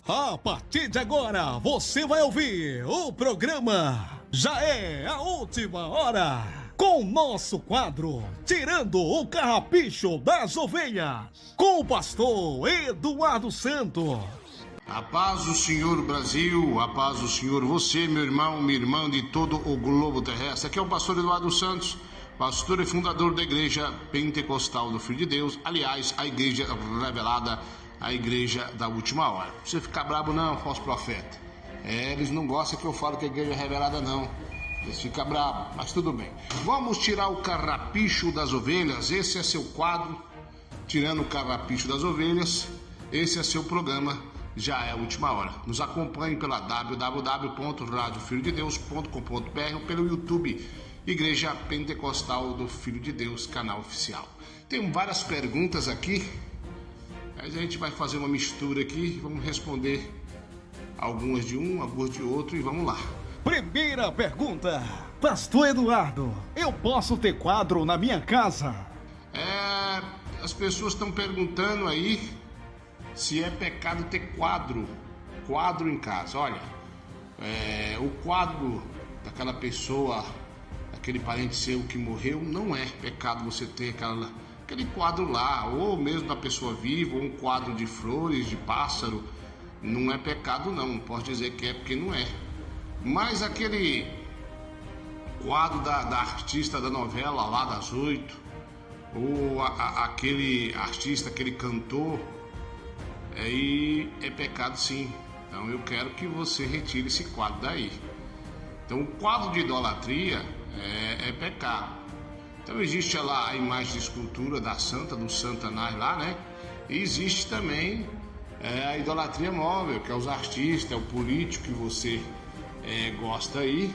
A partir de agora, você vai ouvir o programa Já é a Última Hora, com o nosso quadro Tirando o Carrapicho das Ovelhas, com o pastor Eduardo Santos. A paz do Senhor Brasil, a paz do Senhor você, meu irmão, minha irmã de todo o globo terrestre. Aqui é o pastor Eduardo Santos, pastor e fundador da Igreja Pentecostal do Filho de Deus, aliás, a Igreja Revelada, a Igreja da Última Hora. Não precisa ficar brabo não, falso profeta. Eles não gostam que eu falo que a Igreja é revelada não. Eles ficam bravos, mas tudo bem. Vamos tirar o carrapicho das ovelhas. Esse é seu quadro, Tirando o Carrapicho das Ovelhas. Esse é seu programa, Já é a Última Hora. Nos acompanhe pela www.radiofilhodedeus.com.br ou pelo YouTube Igreja Pentecostal do Filho de Deus, canal oficial. Tem várias perguntas aqui, mas a gente vai fazer uma mistura aqui, vamos responder algumas de um, algumas de outro e vamos lá. Primeira pergunta, pastor Eduardo, eu posso ter quadro na minha casa? As pessoas estão perguntando aí se é pecado ter quadro em casa. Olha, o quadro daquela pessoa, aquele parente seu que morreu, não é pecado você ter aquele quadro lá, ou mesmo da pessoa viva, ou um quadro de flores, de pássaro. Não é pecado não posso dizer que é, porque não é. Mas aquele quadro da artista da novela lá das 8, ou aquele artista, aquele cantor, aí é pecado sim. Então eu quero que você retire esse quadro daí. Então o quadro de idolatria é pecado. Então existe lá a imagem de escultura da santa, do Satanás lá, né? E existe também a idolatria móvel, que é os artistas, é o político que você gosta aí.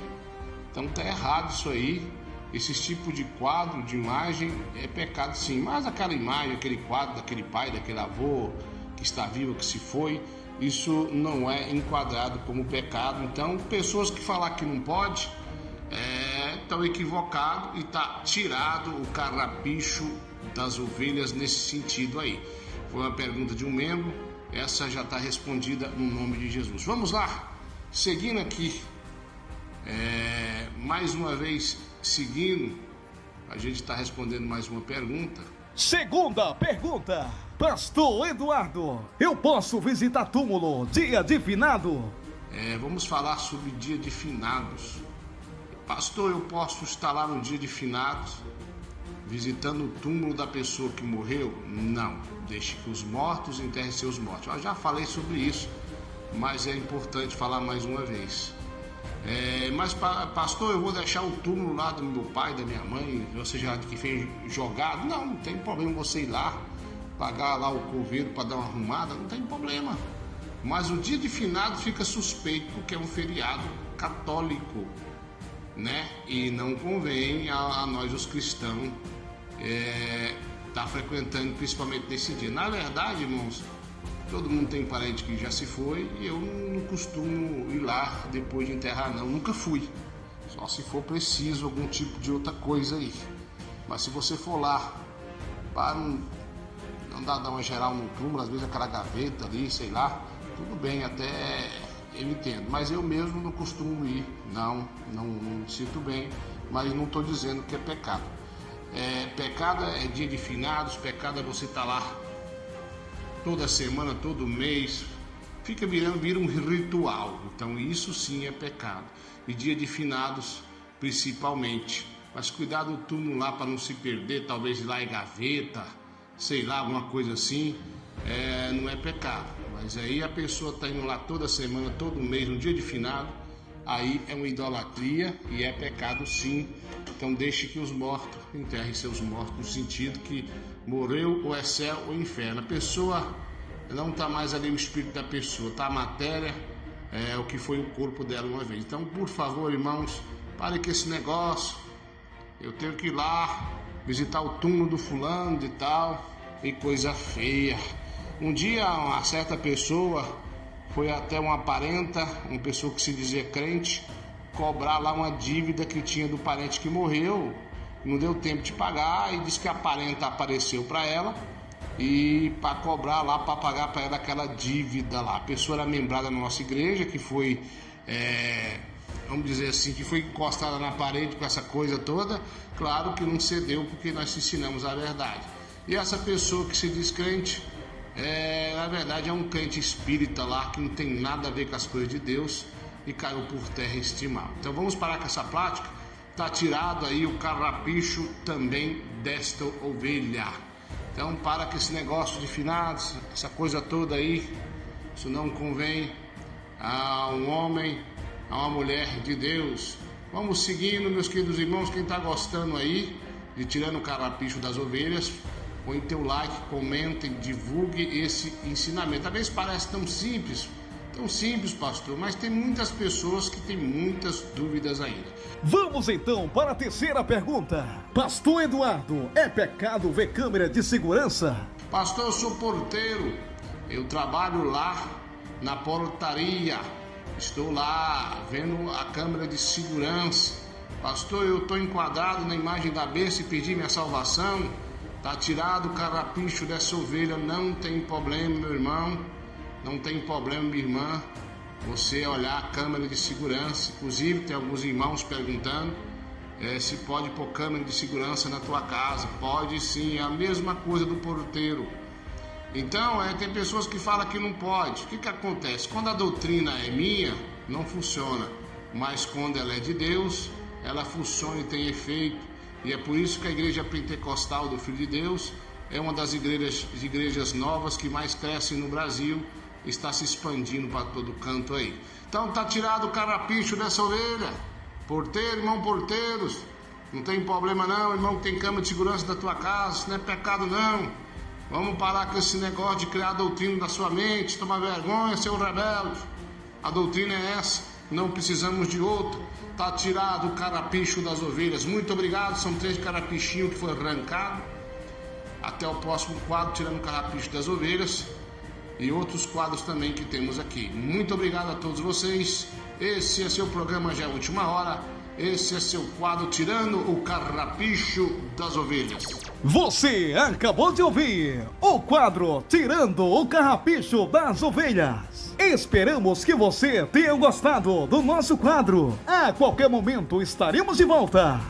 Então tá errado isso aí. Esse tipo de quadro, de imagem, é pecado sim. Mas aquela imagem, aquele quadro daquele pai, daquele avô que está vivo, que se foi, isso não é enquadrado como pecado. Então pessoas que falar que não pode estão equivocados e está tirado o carrapicho das ovelhas nesse sentido aí. Foi uma pergunta de um membro, essa já está respondida no nome de Jesus. Vamos lá, seguindo aqui, mais uma vez seguindo, a gente está respondendo mais uma pergunta. Segunda pergunta, pastor Eduardo, eu posso visitar túmulo dia de finado? Vamos falar sobre dia de finados. Pastor, eu posso estar lá no dia de finados visitando o túmulo da pessoa que morreu? Não, deixe que os mortos enterrem seus mortos. Eu já falei sobre isso, mas é importante falar mais uma vez. Mas pastor, eu vou deixar o túmulo lá do meu pai, da minha mãe, ou seja, que fez jogado? Não tem problema você ir lá, pagar lá o coveiro para dar uma arrumada, não tem problema. Mas o dia de finado fica suspeito porque é um feriado católico, né? E não convém a nós os cristãos tá frequentando principalmente nesse dia. Na verdade, irmãos, todo mundo tem parente que já se foi e eu não costumo ir lá depois de enterrar não, nunca fui. Só se for preciso algum tipo de outra coisa aí. Mas se você for lá para não dar uma geral no túmulo, às vezes aquela gaveta ali, sei lá, tudo bem, até eu entendo, mas eu mesmo não costumo ir, não me sinto bem, mas não estou dizendo que é pecado. Pecado é dia de finados, pecado é você estar lá toda semana, todo mês, vira um ritual, então isso sim é pecado. E dia de finados principalmente, mas cuidado do túmulo lá para não se perder, talvez lá é gaveta, sei lá, alguma coisa assim, não é pecado. Mas aí a pessoa está indo lá toda semana, todo mês, no dia de finado, aí é uma idolatria e é pecado sim. Então deixe que os mortos enterrem seus mortos, no sentido que morreu ou é céu ou inferno. A pessoa não está mais ali o espírito da pessoa, está a matéria, o que foi o corpo dela uma vez. Então, por favor, irmãos, pare com esse negócio. Eu tenho que ir lá visitar o túmulo do fulano de tal, e coisa feia. Um dia uma certa pessoa foi até uma parenta, uma pessoa que se dizia crente, cobrar lá uma dívida que tinha do parente que morreu, não deu tempo de pagar e disse que a parenta apareceu para ela e para cobrar lá, para pagar para ela aquela dívida lá. A pessoa era membrada na nossa igreja, que foi, vamos dizer assim, que foi encostada na parede com essa coisa toda. Claro que não cedeu, porque nós ensinamos a verdade. E essa pessoa que se diz crente, na verdade é um crente espírita lá, que não tem nada a ver com as coisas de Deus, e caiu por terra estimado. Então vamos parar com essa prática. Está tirado aí o carrapicho também desta ovelha. Então para com esse negócio de finados, essa coisa toda aí. Isso não convém a um homem, a uma mulher de Deus. Vamos seguindo, meus queridos irmãos. Quem está gostando aí de tirando o carrapicho das ovelhas, põe teu like, comentem, divulgue esse ensinamento. Talvez pareça tão simples, pastor, mas tem muitas pessoas que têm muitas dúvidas ainda. Vamos então para a terceira pergunta. Pastor Eduardo, é pecado ver câmera de segurança? Pastor, eu sou porteiro, eu trabalho lá na portaria, estou lá vendo a câmera de segurança. Pastor, eu estou enquadrado na imagem da besta e pedi minha salvação. Está tirado o carrapicho dessa ovelha, não tem problema, meu irmão. Não tem problema, minha irmã, você olhar a câmera de segurança. Inclusive tem alguns irmãos perguntando se pode pôr câmera de segurança na tua casa. Pode sim, é a mesma coisa do porteiro. Então tem pessoas que falam que não pode. O que acontece? Quando a doutrina é minha, não funciona. Mas quando ela é de Deus, ela funciona e tem efeito. E é por isso que a igreja pentecostal do Filho de Deus é uma das igrejas novas que mais crescem no Brasil. Está se expandindo para todo canto aí. Então tá tirado o carrapicho dessa ovelha. Porteiro, irmão, porteiros, não tem problema não, irmão, que tem câmera de segurança da tua casa, isso não é pecado não. Vamos parar com esse negócio de criar a doutrina da sua mente, tomar vergonha, ser um rebelde. A doutrina é essa, não precisamos de outra. Tá tirado o carrapicho das ovelhas. Muito obrigado, são 3 carrapichinhos que foi arrancado. Até o próximo quadro, tirando o carrapicho das ovelhas. E outros quadros também que temos aqui. Muito obrigado a todos vocês. Esse é seu programa Já é a Última Hora. Esse é seu quadro Tirando o Carrapicho das Ovelhas. Você acabou de ouvir o quadro Tirando o Carrapicho das Ovelhas. Esperamos que você tenha gostado do nosso quadro. A qualquer momento estaremos de volta.